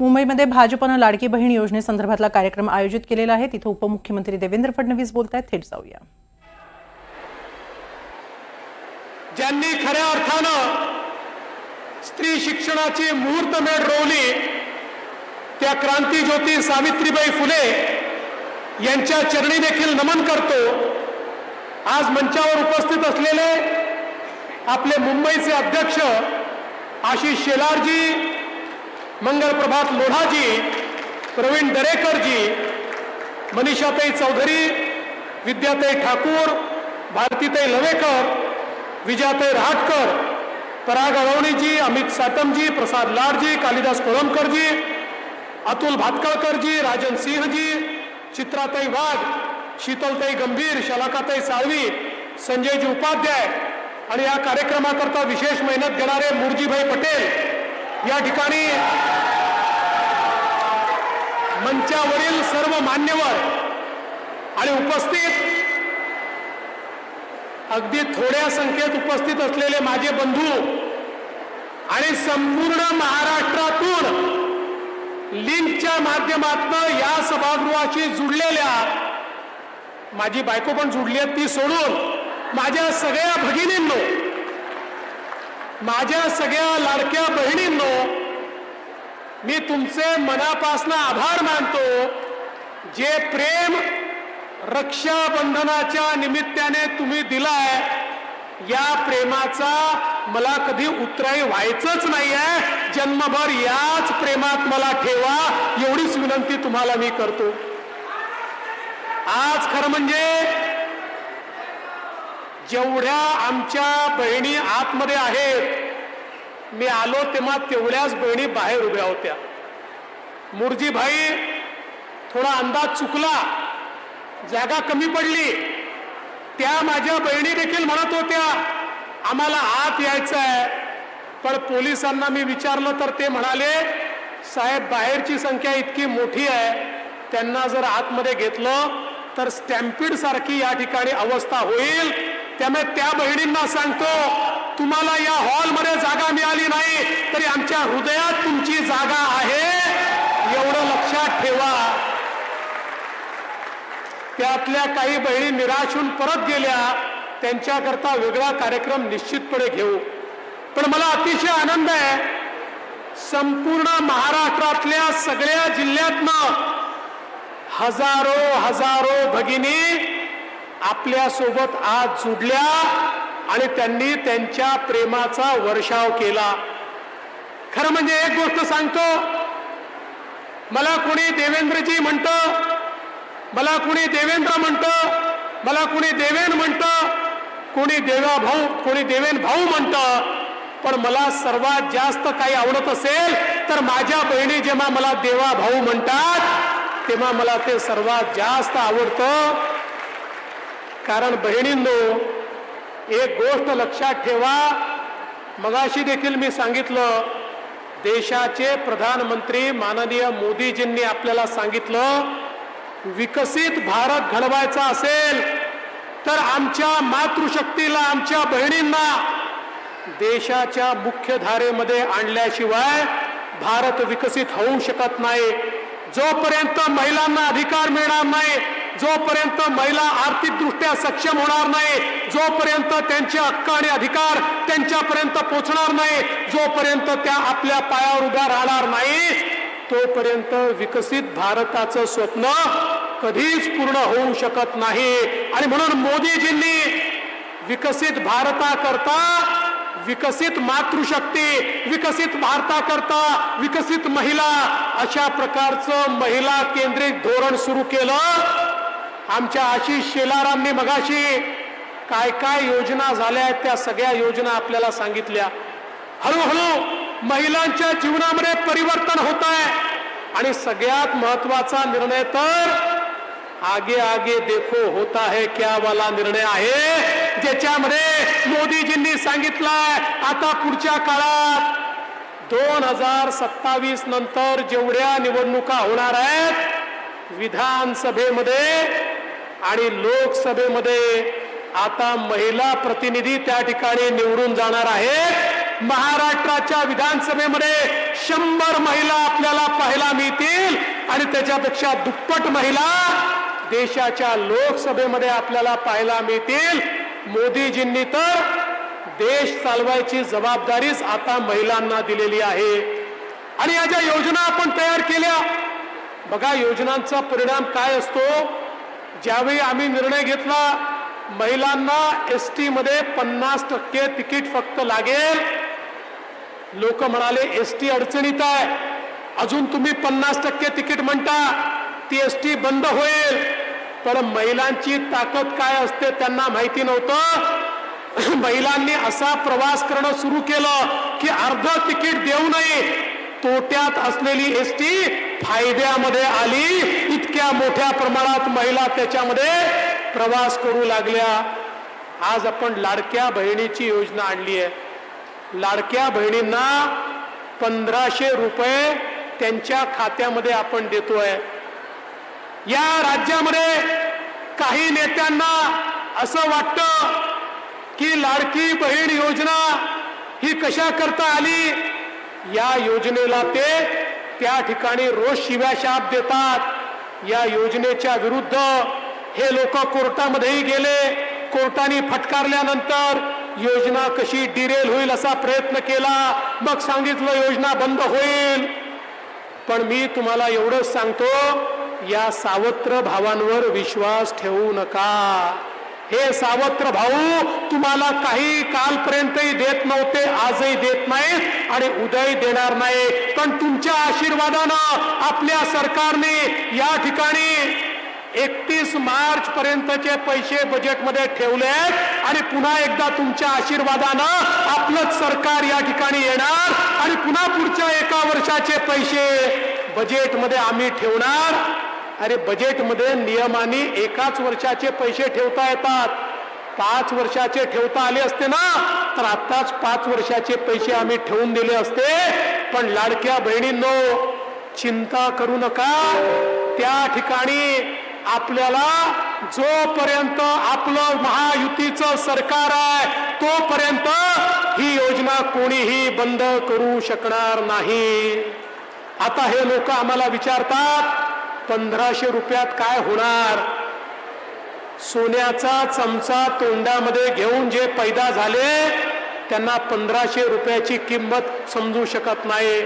मुंबईमध्ये भाजपनं लाडकी बहीण योजनेसंदर्भातला कार्यक्रम आयोजित केलेला आहे। तिथे उपमुख्यमंत्री देवेंद्र फडणवीस बोलतायत। थेट जाऊया। ज्यांनी खऱ्या अर्थानं स्त्री शिक्षणाची मुहूर्तमेढ रोवली त्या क्रांतिज्योती सावित्रीबाई फुले यांच्या चरणी देखील नमन करतो। आज मंचावर उपस्थित असलेले आपले मुंबईचे अध्यक्ष आशिष शेलारजी, मंगलप्रभात लोढाजी, प्रवीण दरेकरजी, मनीषाताई चौधरी, विद्याताई ठाकूर, भारतीताई लवेकर, विजयाताई रहाटकर, पराग अळवणीजी, अमित साटमजी, प्रसाद लाडजी, कालिदास कोळंबकरजी, अतुल भातकळकरजी, राजन सिंहजी, चित्राताई वाघ, शीतलताई गंभीर, शलाकाताई साळवी, संजयजी उपाध्याय आणि या कार्यक्रमाकरता विशेष मेहनत घेणारे मुरजीभाई पटेल या ठिकाणी मंचावरील सर्व मान्यवर आणि उपस्थित अगदी थोड्या संख्येत उपस्थित असलेले माझे बंधू आणि संपूर्ण महाराष्ट्रातून लिंकच्या माध्यमातून या सभागृहाशी जुडलेल्या माझी बायको पण जुडली आहे ती सोडून माझ्या सगळ्या भगिनींनो, माझ्या सगळ्या लाडक्या बहिणींनो, मी तुमचे मनापासून आभार मानतो। जे प्रेम रक्षाबंधनाच्या निमित्ताने तुम्ही दिलाय या प्रेमाचा मला कधी उतराई व्हायचंच नाहीये। जन्मभर याच प्रेमात मला ठेवा एवढीच विनंती तुम्हाला मी करतो। आज खरं म्हणजे जेवढ्या आमच्या बहिणी आतमध्ये आहेत, मी आलो तेव्हा तेवढ्याच बहिणी बाहेर उभ्या होत्या। मुरजीभाई थोडा अंदाज चुकला, जागा कमी पडली, त्या माझ्या बहिणी देखील म्हणत होत्या आम्हाला आत यायचं आहे, पण पोलिसांना मी विचारलं तर ते म्हणाले साहेब बाहेरची संख्या इतकी मोठी आहे, त्यांना जर आतमध्ये घेतलं तर स्टॅम्पिड सारखी या ठिकाणी अवस्था होईल। त्यामुळे त्या बहिणींना सांगतो तुम्हाला या हॉलमध्ये जागा मिळाली नाही तरी आमच्या हृदयात तुमची जागा आहे, एवढं लक्षात ठेवा। त्यातल्या काही बहिणी निराश होऊन परत गेल्या, त्यांच्याकरता वेगळा कार्यक्रम निश्चितपणे घेऊ। पण मला अतिशय आनंद आहे, संपूर्ण महाराष्ट्रातल्या सगळ्या जिल्ह्यातनं हजारो भगिनी आपल्या सोबत आज जुडल्या आणि त्यांनी त्यांच्या प्रेमाचा वर्षाव केला। खरं म्हणजे एक गोष्ट सांगतो, मला कोणी देवेंद्रजी म्हणतं, मला कोणी देवेंद्र म्हणतं, मला कोणी देवेन म्हणतं, कोणी देवेन भाऊ म्हणतं, पण मला सर्वात जास्त काही आवडत असेल तर माझ्या बहिणी जेव्हा मला देवा भाऊ म्हणतात तेव्हा मला ते सर्वात जास्त आवडतं। कारण बहिणींनो, एक गोष्ट लक्षात ठेवा, मगाशी देखील मी सांगितलं, देशाचे प्रधानमंत्री माननीय मोदीजींनी आपल्याला सांगितलं विकसित भारत घडवायचा असेल तर आमच्या मातृशक्तीला, आमच्या बहिणींना देशाच्या मुख्य धारेमध्ये आणल्याशिवाय भारत विकसित होऊ शकत नाही। जोपर्यंत महिलांना अधिकार मिळणार नाही, जोपर्यंत महिला आर्थिकदृष्ट्या सक्षम होणार नाही, जोपर्यंत त्यांचे हक्क आणि अधिकार त्यांच्यापर्यंत पोहोचणार नाही, जोपर्यंत त्या आपल्या पायावर उभ्या राहणार नाही, तोपर्यंत विकसित भारताचं स्वप्न कधीच पूर्ण होऊ शकत नाही। आणि म्हणून मोदीजींनी विकसित भारताकरता विकसित मातृशक्ती, विकसित भारताकरता विकसित महिला अशा प्रकारचं महिला केंद्रित धोरण सुरू केलं। आमच्या आशिष शेलारांनी मगाशी काय काय योजना झाल्या आहेत त्या सगळ्या योजना आपल्याला सांगितल्या। हळूहळू महिलांच्या जीवनामध्ये परिवर्तन होत आहे आणि सगळ्यात महत्वाचा निर्णय तर आगे आगे देखो होता है क्या वाला निर्णय आहे, ज्याच्यामध्ये मोदीजींनी सांगितलंय आता पुढच्या काळात 2027 नंतर जेवढ्या निवडणुका होणार आहेत विधानसभेमध्ये आणि लोकसभेमध्ये आता महिला प्रतिनिधी त्या ठिकाणी निवडून जाणार आहेत। महाराष्ट्राच्या विधानसभेमध्ये 100 महिला आपल्याला पाहायला मिळतील आणि त्याच्यापेक्षा दुप्पट महिला देशाच्या लोकसभेमध्ये आपल्याला पाहायला मिळतील. मोदीजींनी तर देश चालवायची जबाबदारीच आता महिलांना दिलेली आहे. आणि या ज्या योजना आपण तयार केल्या, बघा योजनांचा परिणाम काय असतो. ज्यावेळी आम्ही निर्णय घेतला महिलांना एसटी मध्ये 50% तिकीट फक्त लागेल, लोक म्हणाले एसटी अडचणीत आहे, अजून तुम्ही 50% तिकीट म्हणता, ती एसटी बंद होईल. पण महिलांची ताकद काय असते त्यांना माहिती नव्हतं. महिलांनी असा प्रवास करणं सुरू केलं की अर्ध तिकीट देऊ नये, तोट्यात असलेली एसटी फायद्यामध्ये आली. इतक्या मोठ्या प्रमाणात महिला त्याच्यामध्ये प्रवास करू लागल्या. आज आपण लाडक्या बहिणीची योजना आणली आहे. लाडक्या बहिणींना 1500 रुपये त्यांच्या खात्यामध्ये आपण देतोय. या राज्यामध्ये काही नेत्यांना असं वाटतं की लाडकी बहीण योजना ही कशा करता आली. या योजनेला ते त्या ठिकाणी रोज शिव्याशाप देतात. या योजनेच्या विरुद्ध हे लोक कोर्टामध्येही गेले. कोर्टाने फटकारल्यानंतर योजना कशी डिरेल होईल असा प्रयत्न केला. मग सांगितलं योजना बंद होईल. पण मी तुम्हाला एवढंच सांगतो, या सावत्र भावांवर विश्वास ठेवू नका. हे सावत्र भाऊ तुम्हाला काही कालपर्यंतही देत नव्हते, आजही देत नाहीत आणि उद्याही देणार नाही. पण तुमच्या आशीर्वादानं आपल्या सरकारने या ठिकाणी 31 मार्च पर्यंतचे पैसे बजेटमध्ये ठेवले आहेत आणि पुन्हा एकदा तुमच्या आशीर्वादानं आपलंच सरकार या ठिकाणी येणार आणि पुन्हा पुढच्या 1 वर्षाचे पैसे बजेटमध्ये आम्ही ठेवणार. अरे बजेटमध्ये नियमाने 1 वर्षाचे पैसे ठेवता येतात. 5 वर्षाचे ठेवता आले असते ना तर आताच 5 वर्षाचे पैसे आम्ही ठेवून दिले असते. पण लाडक्या बहिणींनो चिंता करू नका. त्या ठिकाणी आपल्याला जोपर्यंत आपलं महायुतीचं सरकार आहे तोपर्यंत ही योजना कोणीही बंद करू शकणार नाही. आता हे लोक आम्हाला विचारतात 1500 रुपयात काय होणार. सोन्याचा चमचा तोंडामध्ये घेऊन जे पैदा झाले त्यांना 1500 रुपयाची किंमत समजू शकत नाही.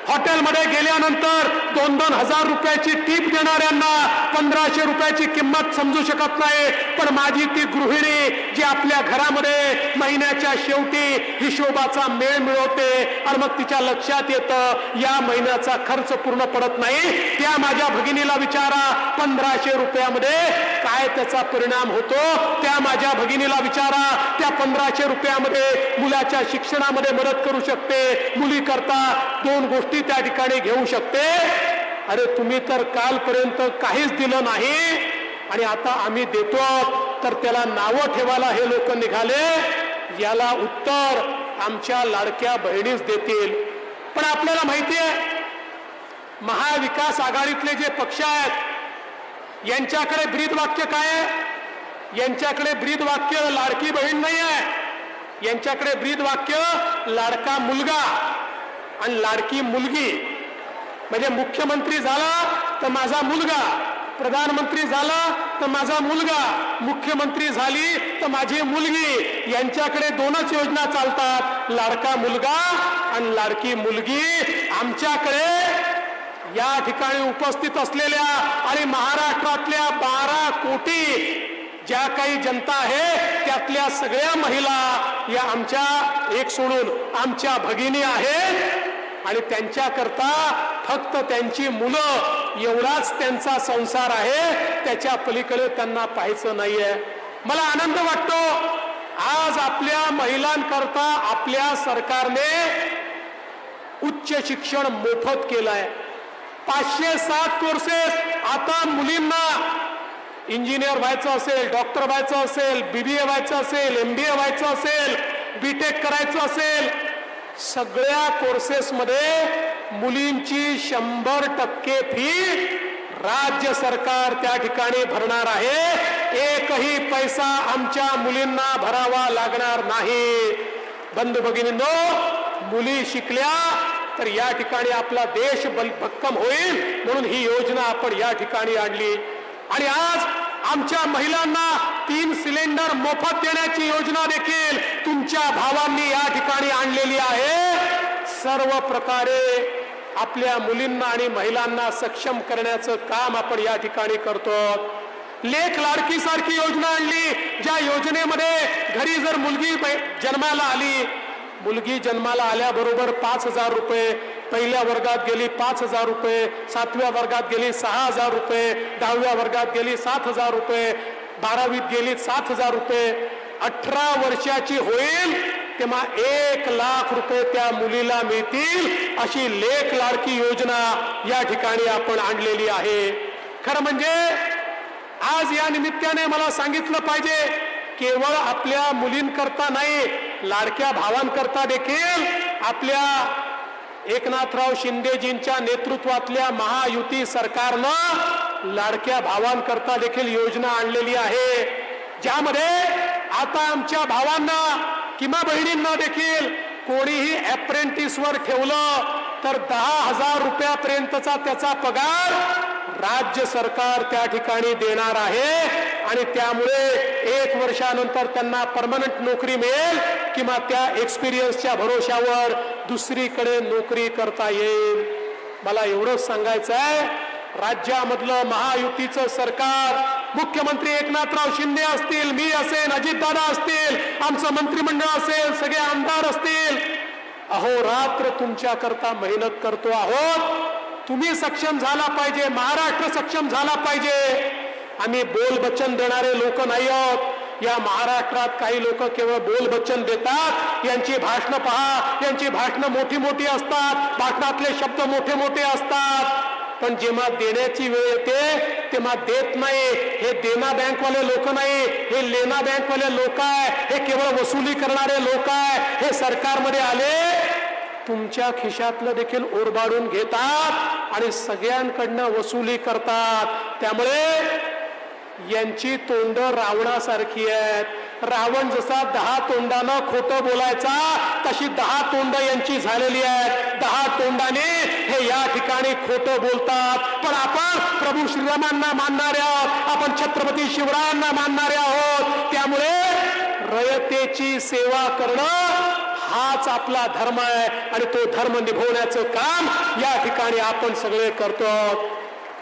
हॉटेलमध्ये गेल्यानंतर 2-2 हजार रुपयाची टीप देणाऱ्यांना 1500 रुपयाची किंमत समजू शकत नाही. पण माझी ती गृहिणी जी आपल्या घरामध्ये महिन्याच्या शेवटी हिशोबाचा मेळ मिळवते आणि मग तिच्या लक्षात येतं या महिन्याचा खर्च पूर्ण पडत नाही, त्या माझ्या भगिनीला विचारा 1500 रुपयामध्ये काय त्याचा परिणाम होतो. त्या माझ्या भगिनीला विचारा त्या 1500 रुपयामध्ये मुलाच्या शिक्षणामध्ये मदत करू शकते, मुली करता 2 गोष्टी त्या ठिकाणी घेऊ शकते. अरे तुम्ही तर कालपर्यंत काहीच दिलं नाही आणि आता आम्ही देतो तर त्याला नावं ठेवायला हे लोक निघाले. याला उत्तर आमच्या लाडक्या बहिणीच देतील. पण आपल्याला माहिती आहे महाविकास आघाडीतले जे पक्ष आहेत यांच्याकडे ब्रीदवाक्य काय आहे. यांच्याकडे ब्रीदवाक्य लाडकी बहीण नाही आहे. यांच्याकडे ब्रीदवाक्य लाडका मुलगा आणि लाडकी मुलगी. म्हणजे मुख्यमंत्री झाला तर माझा मुलगा, प्रधानमंत्री झाला तर माझा मुलगा, मुख्यमंत्री झाली तर माझी मुलगी. यांच्याकडे 2च योजना चालतात, लाडका मुलगा आणि लाडकी मुलगी. आमच्याकडे या ठिकाणी उपस्थित असलेल्या आणि महाराष्ट्रातल्या 12 कोटी ज्या काही जनता आहे त्यातल्या सगळ्या महिला या आमच्या एक सोडून आमच्या भगिनी आहेत आणि त्यांच्याकरता फक्त त्यांची मुलं एवढाच त्यांचा संसार आहे. त्याच्या पलीकडे त्यांना पाहायचं नाहीये. मला आनंद वाटतो आज आपल्या महिलांकरता आपल्या सरकारने उच्च शिक्षण मोफत केलंय. 507 कोर्सेस आता मुलींना इंजिनियर व्हायचं असेल, डॉक्टर व्हायचं असेल, BBA व्हायचं असेल, MBA व्हायचं असेल, BTech करायचं असेल, सगळ्या कोर्सेसमध्ये मुलींची 100% फी राज्य सरकार त्या ठिकाणी भरणार आहे. एकही पैसा आमच्या मुलींना भरावा लागणार नाही. बंधू भगिनींनो मुली शिकल्या तर या ठिकाणी आपला देश भक्कम होईल, म्हणून ही योजना आपण या ठिकाणी आणली. आणि आज आमच्या महिलांना 3 सिलेंडर मोफत देण्याची योजना देखील तुमच्या भावांनी या ठिकाणी आणलेली आहे. सर्व प्रकारे आपल्या मुलींना आणि महिलांना सक्षम करण्याचं काम आपण या ठिकाणी करतो. लेख लाडकी सारखी योजना आणली, ज्या योजनेमध्ये घरी जर मुलगी जन्माला आली, मुलगी जन्माला आल्याबरोबर 5,000 रुपये, पहिल्या वर्गात गेली 5,000 रुपये, 7व्या वर्गात गेली 6,000 रुपये, 10व्या वर्गात गेली 7,000 रुपये, 12वीत गेली 7,000 रुपये. 18 वर्षाची होईल तेव्हा 1,00,000 रुपये त्या मुलीला मिळतील, अशी लेख लाडकी योजना या ठिकाणी आपण आणलेली आहे. खरं म्हणजे आज या निमित्ताने मला सांगितलं पाहिजे, केवळ आपल्या मुलींकरता नाही, लाडक्या भावांकरता देखील आपल्या एकनाथराव शिंदेजींच्या नेतृत्वातल्या महायुती सरकारनं लाडक्या भावांकरता देखील योजना आणलेली आहे, ज्यामध्ये आता आमच्या भावांना किंवा बहिणींना देखील कोणीही अप्रेंटिसवर ठेवलं तर 10,000 रुपयापर्यंतचा त्याचा पगार राज्य सरकार त्या ठिकाणी देणार आहे. आणि त्यामुळे 1 वर्षानंतर त्यांना परमनंट नोकरी मिळेल किंवा त्या एक्सपिरियन्सच्या भरोशावर दुसरीकडे नोकरी करता येईल. मला एवढंच सांगायचं आहे, राज्यामधलं महायुतीचं सरकार, मुख्यमंत्री एकनाथराव शिंदे असतील, मी असेल, अजितदादा असतील, आमचं मंत्रिमंडळ असेल, सगळे आमदार असतील, अहोरात्र तुमच्या करता मेहनत करतो आहोत. तुम्ही सक्षम झाला पाहिजे, महाराष्ट्र सक्षम झाला पाहिजे. आम्ही बोलबच्चन देणारे लोक नाही आहोत. या महाराष्ट्रात काही लोक केवळ बोलबच्चन देतात, यांची भाषणं पहा, यांची भाषणं मोठी मोठी असतात, भाषणातले शब्द मोठे मोठे असतात, पण जेव्हा देण्याची वेळ येते तेव्हा देत नाही. हे देना बँकवाले लोक नाही, हे लेना बँकवाले लोक आहे, हे केवळ वसुली करणारे लोक आहे. हे सरकारमध्ये आले तुमच्या खिशातलं देखील ओरबाडून घेतात आणि सगळ्यांकडनं वसुली करतात. त्यामुळे यांची तोंड रावणासारखी आहेत. रावण जसा 10 तोंडानं खोटं बोलायचा, तशी 10 तोंड यांची झालेली आहेत. 10 तोंडाने हे या ठिकाणी खोटं बोलतात. पण आपण प्रभू श्रीरामांना मानणारे आहोत, आपण छत्रपती शिवरायांना मानणारे आहोत. त्यामुळे रयतेची सेवा करणं हाच आपला धर्म आहे आणि तो धर्म निभवण्याचं काम या ठिकाणी आपण सगळे करतो.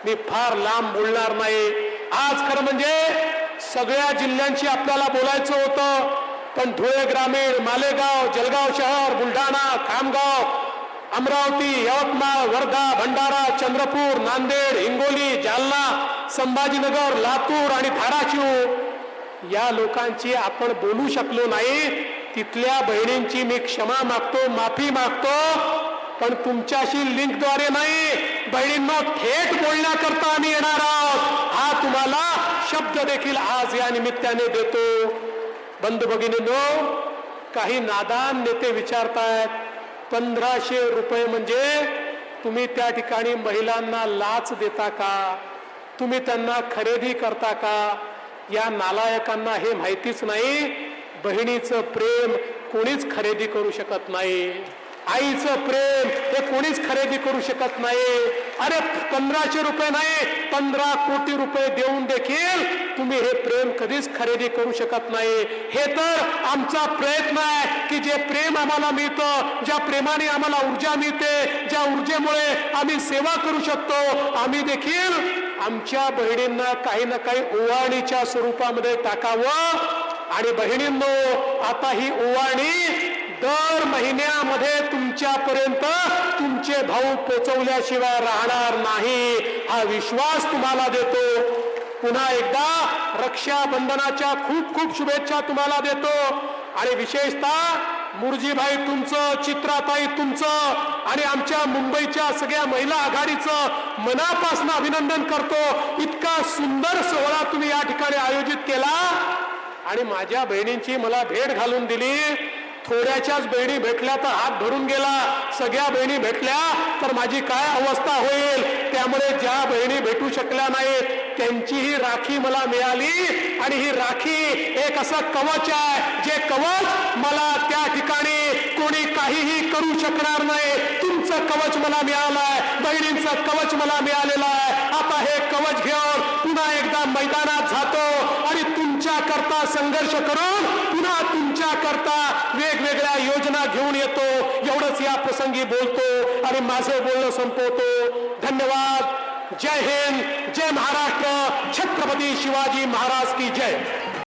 मी फार लांब बोलणार नाही. आज खरं म्हणजे सगळ्या जिल्ह्यांची आपल्याला बोलायचं होतं, पण धुळे ग्रामीण, मालेगाव, जळगाव शहर, बुलढाणा, खामगाव, अमरावती, यवतमाळ, वर्धा, भंडारा, चंद्रपूर, नांदेड, हिंगोली, जालना, संभाजीनगर, लातूर आणि धाराशिव या लोकांची आपण बोलू शकलो नाही. तिथल्या बहिणींची मी क्षमा मागतो, माफी मागतो, पण तुमच्याशी लिंकद्वारे नाही, बहिणींना थेट बोलण्याकरता आम्ही येणार आहोत. हा तुम्हाला शब्द देखील आज या निमित्ताने देतो. बंधू भगिनींनो, काही नादान नेते विचारतायत 1500 रुपये म्हणजे तुम्ही त्या ठिकाणी महिलांना लाच देता का? तुम्ही त्यांना खरेदी करता का? या नालायकांना हे माहितीच नाही, बहिणीचं प्रेम कोणीच खरेदी करू शकत नाही. आईचं प्रेम हे कोणीच खरेदी करू शकत नाही. अरे 1500 रुपये नाही, 15 कोटी रुपये देऊन देखील तुम्ही हे प्रेम कधीच खरेदी करू शकत नाही. हे तर आमचा प्रयत्न आहे की जे प्रेम आम्हाला मिळतं, ज्या प्रेमाने आम्हाला ऊर्जा मिळते, ज्या ऊर्जेमुळे आम्ही सेवा करू शकतो, आम्ही देखील आमच्या बहिणींना काही ना काही ओवाळणीच्या स्वरूपामध्ये टाकावं. आणि बहिणींनो, आता ही ओवाळणी दर महिन्यामध्ये तुमच्यापर्यंत तुमचे भाऊ पोचवल्याशिवाय राहणार नाही, हा विश्वास तुम्हाला देतो. पुन्हा एकदा रक्षाबंधनाच्या खूप खूप शुभेच्छा तुम्हाला देतो. आणि विशेषतः मुरजीभाई तुमचं, चित्राताई तुमचं आणि आमच्या मुंबईच्या सगळ्या महिला आघाडीचं मनापासून अभिनंदन करतो. इतका सुंदर सोहळा तुम्ही या ठिकाणी आयोजित केला आणि माझ्या बहिणींची मला भेट घालून दिली. थोड्याच्याच बहिणी भेटल्या तर हात भरून गेला, सगळ्या बहिणी भेटल्या तर माझी काय अवस्था होईल. त्या त्यामुळे ज्या बहिणी भेटू शकल्या नाही त्यांचीही राखी मला मिळाली आणि ही राखी एक असं कवच आहे जे कवच मला त्या ठिकाणी कोणी काहीही करू शकणार नाही. तुमचं कवच मला मिळालं आहे, बहिणींचं कवच मला मिळालेलं आहे. आता हे कवच घेऊन पुन्हा एकदा मैदानात जातो आणि तुमच्या करता संघर्ष करून पुन्हा तुमच्या करता वेगवेगळ्या योजना घेऊन येतो. एवढंच या प्रसंगी बोलतो आणि माझं बोलणं संपवतो. धन्यवाद. जय हिंद, जय महाराष्ट्र, छत्रपती शिवाजी महाराज की जय.